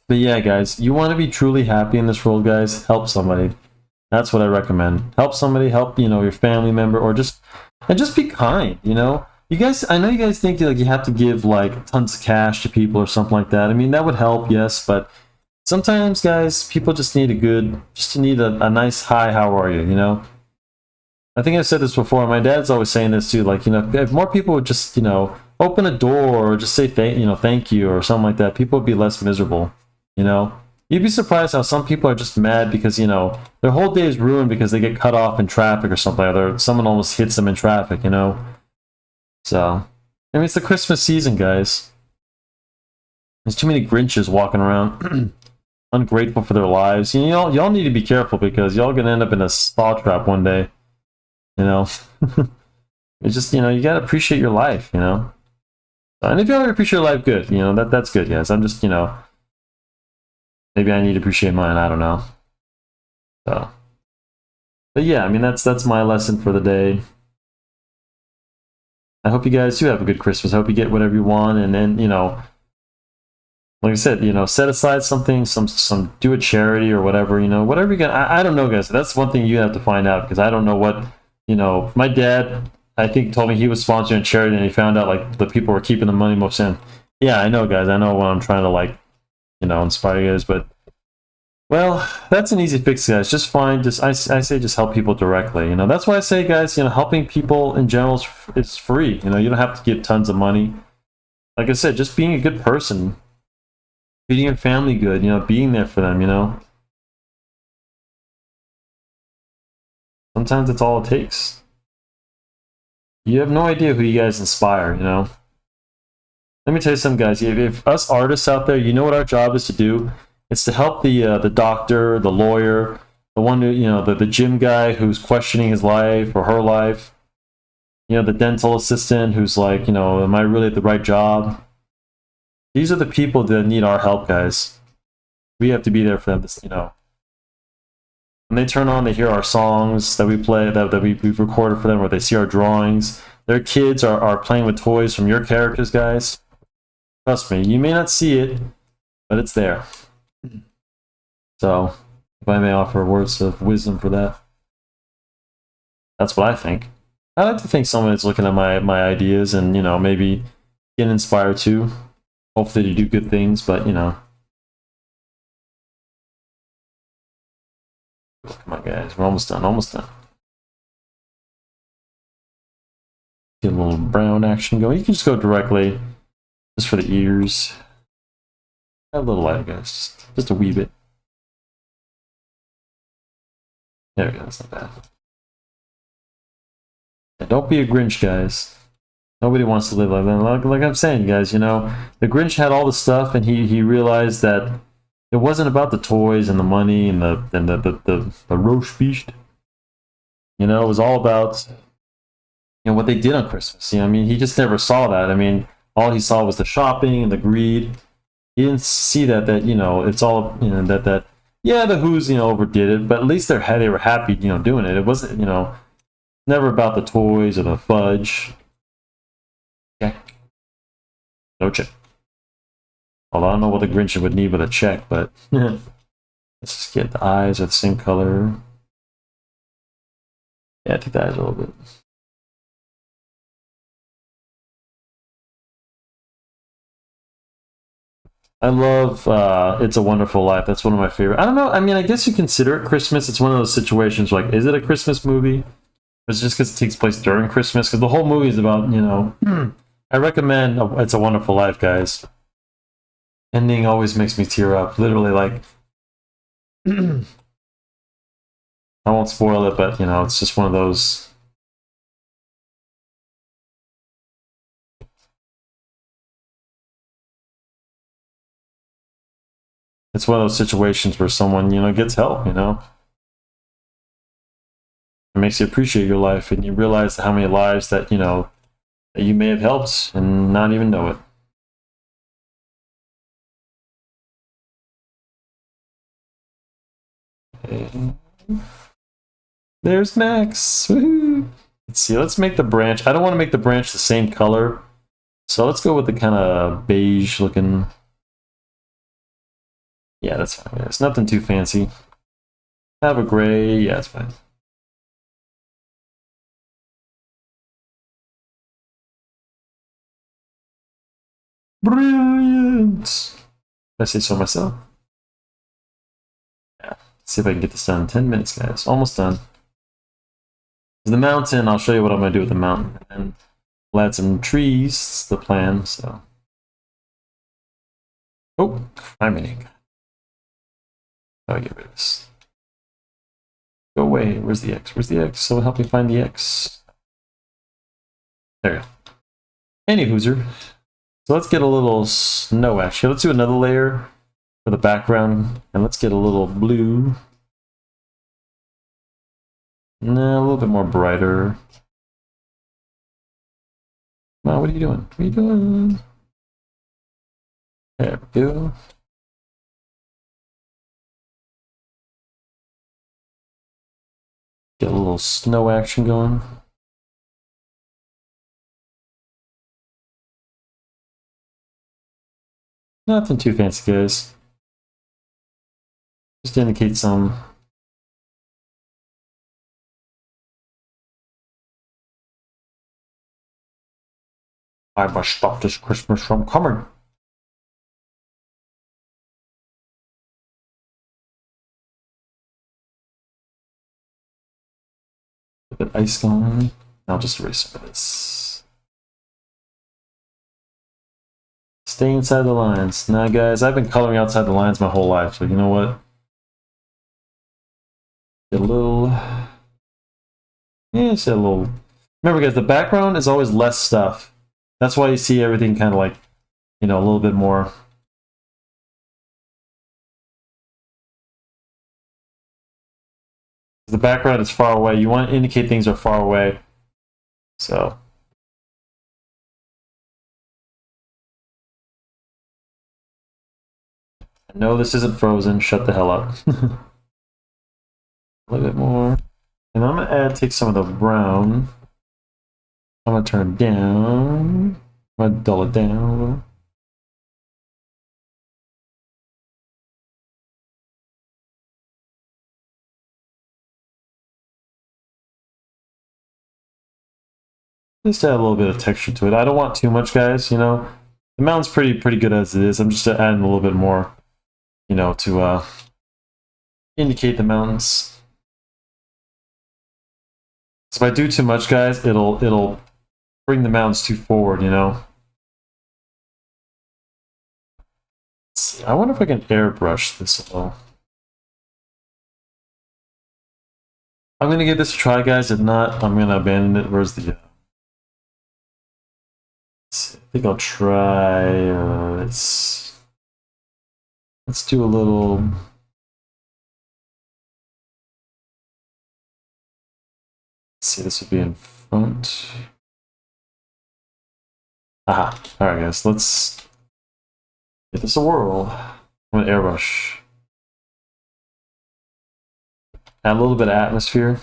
but yeah, guys, you want to be truly happy in this world, guys. Help somebody. That's what I recommend. Help somebody. Help, you know, your family member, or just be kind. You know. You guys, I know you guys think like you have to give like tons of cash to people or something like that. I mean, that would help, yes, but sometimes, guys, people just need a nice hi, how are you, you know? I think I've said this before. My dad's always saying this too, like, you know, if more people would just, you know, open a door or just say thank you or something like that, people would be less miserable, you know? You'd be surprised how some people are just mad because, you know, their whole day is ruined because they get cut off in traffic or something, or someone almost hits them in traffic, you know? So, I mean, it's the Christmas season, guys. There's too many Grinches walking around, ungrateful for their lives. You know, y'all need to be careful because y'all gonna end up in a saw trap one day. You know, it's just, you know, you gotta appreciate your life. You know, and if you don't appreciate your life, good. You know, that's good, guys. I'm just, you know, maybe I need to appreciate mine. I don't know. So, but yeah, I mean, that's my lesson for the day. I hope you guys do have a good Christmas. I hope you get whatever you want, and then, you know, like I said, you know, set aside something, some do a charity or whatever, you know, whatever you can. I don't know, guys. That's one thing you have to find out because I don't know what, you know, my dad, I think, told me he was sponsoring a charity and he found out like the people were keeping the money most in. Yeah, I know, guys. I know what I'm trying to, like, you know, inspire you guys, but well, that's an easy fix, guys. Just find, I say just help people directly. You know, that's why I say, guys, you know, helping people in general is free. You know, you don't have to give tons of money. Like I said, just being a good person, treating your family good, you know, being there for them, you know. Sometimes that's all it takes. You have no idea who you guys inspire, you know. Let me tell you something, guys. If us artists out there, you know what our job is to do? It's to help the doctor, the lawyer, the one who, you know, the gym guy who's questioning his life or her life. You know, the dental assistant who's like, you know, am I really at the right job? These are the people that need our help, guys. We have to be there for them, you know. When they turn on, they hear our songs that we play, that we've recorded for them, or they see our drawings. Their kids are playing with toys from your characters, guys. Trust me, you may not see it, but it's there. So, if I may offer words of wisdom for that, that's what I think. I like to think someone is looking at my ideas and, you know, maybe get inspired too. Hopefully to do good things, but, you know. Come on, guys. We're almost done. Almost done. Get a little brown action going. You can just go directly, just for the ears. A little light, guys. Just a wee bit. There we go. That's not bad. Yeah, don't be a Grinch, guys. Nobody wants to live like that. Like I'm saying, guys, you know, the Grinch had all the stuff, and he realized that it wasn't about the toys and the money and the roast beast. You know, it was all about, you know, what they did on Christmas. You know, I mean, he just never saw that. I mean, all he saw was the shopping and the greed. He didn't see that you know, it's all, you know, that yeah, the Who's, you know, overdid it, but at least they were happy, you know, doing it. It wasn't, you know, never about the toys or the fudge. Check. No check. Although I don't know what the Grinch would need with a check, but let's just get the eyes are the same color. Yeah, I think the eyes a little bit. I love It's a Wonderful Life. That's one of my favorite. I don't know. I mean, I guess you consider it Christmas. It's one of those situations like, is it a Christmas movie? It's just because it takes place during Christmas. Because the whole movie is about, you know, I recommend It's a Wonderful Life, guys. Ending always makes me tear up. Literally, like, I won't spoil it, but, you know, it's just one of those. It's one of those situations where someone, you know, gets help, you know. It makes you appreciate your life, and you realize how many lives that, you know, that you may have helped and not even know it. Okay. There's Max. Woohoo! Let's see. Let's make the branch. I don't want to make the branch the same color, so let's go with the kind of beige looking. Yeah, that's fine. It's nothing too fancy. Have a gray. Yeah, it's fine. Brilliant. If I say so myself. Yeah. Let's see if I can get this done in 10 minutes, guys. Almost done. The mountain, I'll show you what I'm going to do with the mountain. And we'll add some trees, the plan, so. Oh, I'm in. I'll get rid of this. Go away. Where's the X? Where's the X? Someone help me find the X. There you go. Any hooser. So let's get a little snow actually. Let's do another layer for the background, and let's get a little blue. No, a little bit more brighter. Come what are you doing? What are you doing? There we go. Get a little snow action going. Nothing too fancy, guys. Just to indicate some. I must stop this Christmas from coming. A bit of ice going. I'll just erase some of this. Stay inside the lines. Now, guys, I've been coloring outside the lines my whole life, so you know what? Get a little. Yeah, just a little. Remember, guys, the background is always less stuff. That's why you see everything kind of like, you know, a little bit more. The background is far away. You want to indicate things are far away. So. No, this isn't Frozen. Shut the hell up. A little bit more. And I'm going to take some of the brown. I'm going to turn it down. I'm going to dull it down a little. Just add a little bit of texture to it. I don't want too much, guys, you know. The mountain's pretty good as it is. I'm just adding a little bit more, you know, to indicate the mountains. So if I do too much, guys, it'll bring the mountains too forward, you know. Let's see. I wonder if I can airbrush this a little. I'm gonna give this a try, guys. If not, I'm gonna abandon it. Where's the? I think I'll try. Let's do a little. Let's see, this would be in front. Aha! All right, guys. Let's give this a whirl. I'm gonna airbrush. Add a little bit of atmosphere.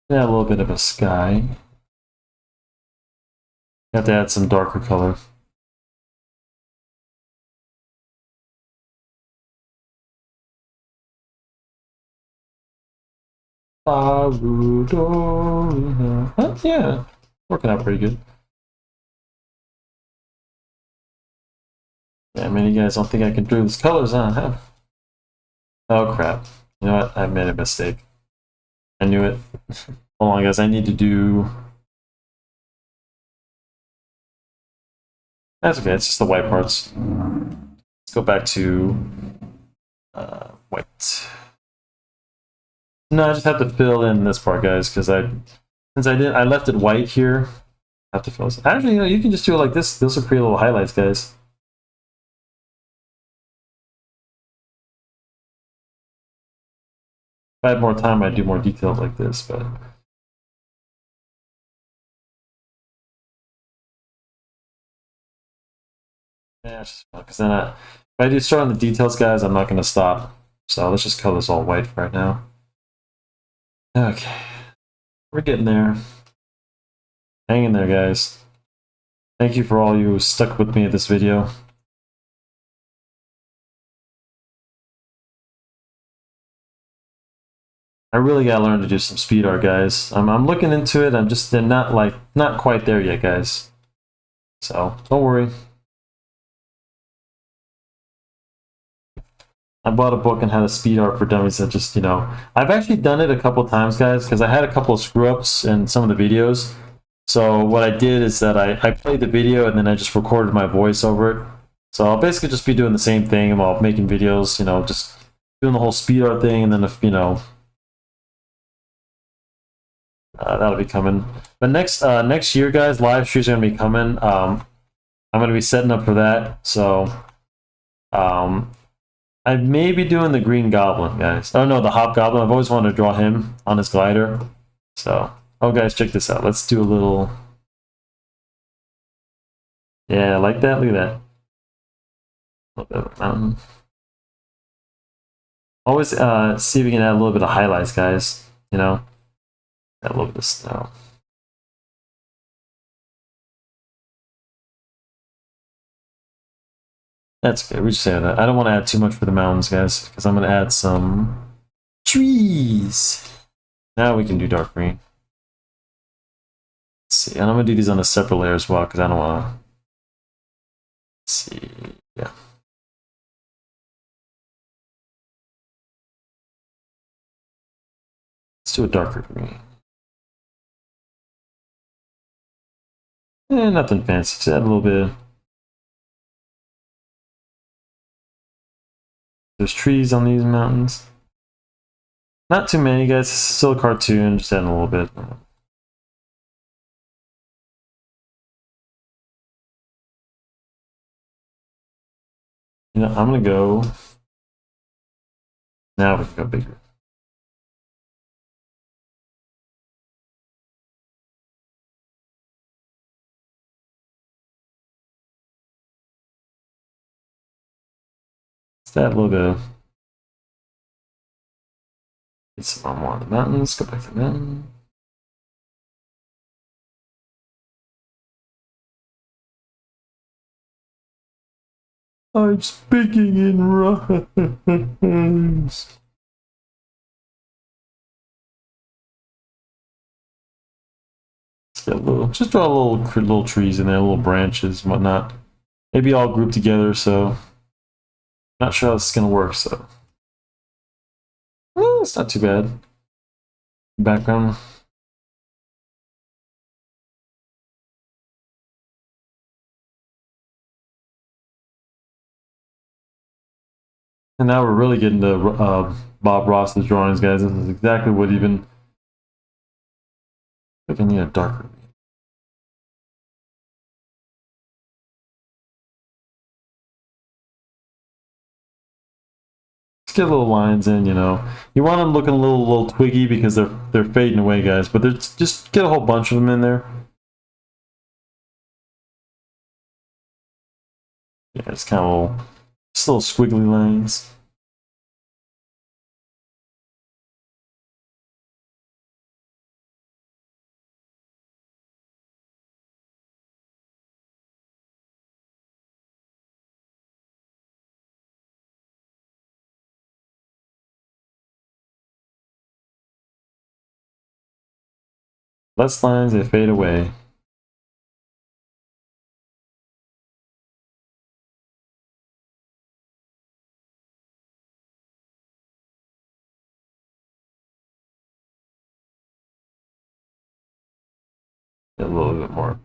Add a little bit of a sky. You have to add some darker color. Yeah, working out pretty good. Yeah, I mean, you guys don't think I can do these colors, huh? Oh crap! You know what? I made a mistake. I knew it. Hold on, guys. I need to do. That's okay. It's just the white parts. Let's go back to white. No, I just have to fill in this part, guys, because I left it white here. I have to fill this. Actually, you know, you can just do it like this. This will create little highlights, guys. If I had more time, I'd do more details like this, but. Yeah, because then if I do start on the details, guys, I'm not going to stop. So let's just color this all white for right now. Okay, we're getting there. Hang in there, guys. Thank you for all you who stuck with me at this video. I really gotta learn to do some speed art, guys. I'm looking into it. I'm just not quite there yet, guys. So don't worry. I bought a book on how to speed art for dummies. That just, you know, I've actually done it a couple times, guys, because I had a couple of screw ups in some of the videos. So what I did is that I played the video and then I just recorded my voice over it. So I'll basically just be doing the same thing while making videos, you know, just doing the whole speed art thing, and then if, you know, that'll be coming. But next year, guys, live streams are gonna be coming. I'm gonna be setting up for that. So I may be doing the Green Goblin, guys. Oh no, the Hobgoblin. I've always wanted to draw him on his glider. So, oh guys, check this out. Let's do a little. Yeah, like that. Look at that. A little bit of a mountain. Always see if we can add a little bit of highlights, guys. You know, add a little bit of snow. That's okay. We just say that. I don't want to add too much for the mountains, guys, because I'm going to add some trees. Now we can do dark green. Let's see, and I'm going to do these on a separate layer as well, because I don't want to. Let's see, yeah. Let's do a darker green. Nothing fancy, just add a little bit. There's trees on these mountains. Not too many, guys. It's still a cartoon, just adding a little bit. You know, I'm gonna go. Now we can go bigger. Let's add a little bit. Get some more on the mountains. Go back to the mountain. I'm speaking in rhymes. Just draw little trees in there, little branches and whatnot. Maybe all grouped together, so not sure how this is gonna work, so it's not too bad. Background. And now we're really getting to Bob Ross's drawings, guys. This is exactly what even. I think I need a darker. Let's get little lines in, you know. You want them looking a little twiggy because they're fading away, guys. But there's just get a whole bunch of them in there. Yeah, it's kind of just little squiggly lines. Less lines, they fade away. Get a little bit more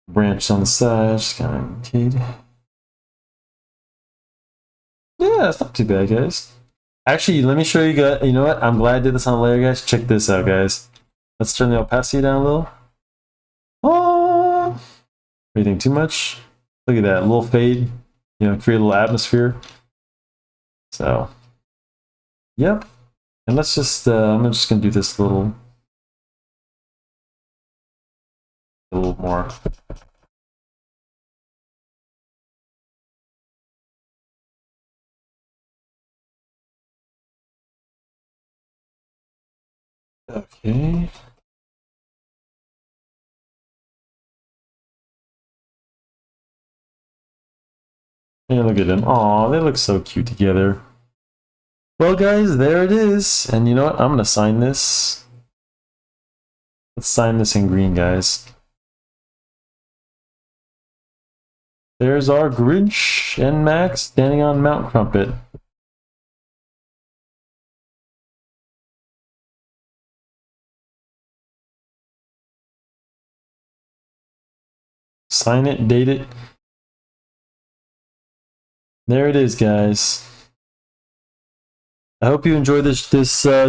branch on the side, just kind of kid. Yeah, it's not too bad, guys. Actually, let me show you guys. You know what? I'm glad I did this on a layer, guys. Check this out, guys. Let's turn the opacity down a little. Oh, anything too much? Look at that, a little fade. You know, create a little atmosphere. So, yep. And let's just. I'm just gonna do this a little more. Okay. And look at them. Aw, they look so cute together. Well, guys, there it is. And you know what? I'm gonna sign this. Let's sign this in green, guys. There's our Grinch and Max standing on Mount Crumpet. Sign it, date it. There it is, guys. I hope you enjoyed this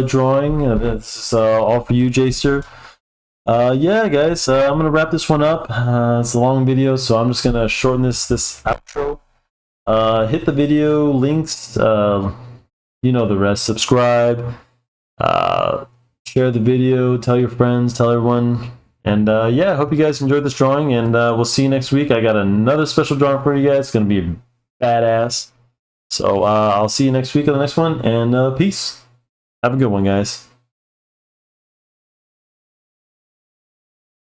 drawing. This is all for you, Jaster. Yeah, guys, I'm gonna wrap this one up. It's a long video, so I'm just gonna shorten this outro. Hit the video links. You know the rest. Subscribe. Share the video. Tell your friends. Tell everyone. And yeah, I hope you guys enjoyed this drawing. And we'll see you next week. I got another special drawing for you guys. It's gonna be badass. So I'll see you next week on the next one. And peace. Have a good one, guys.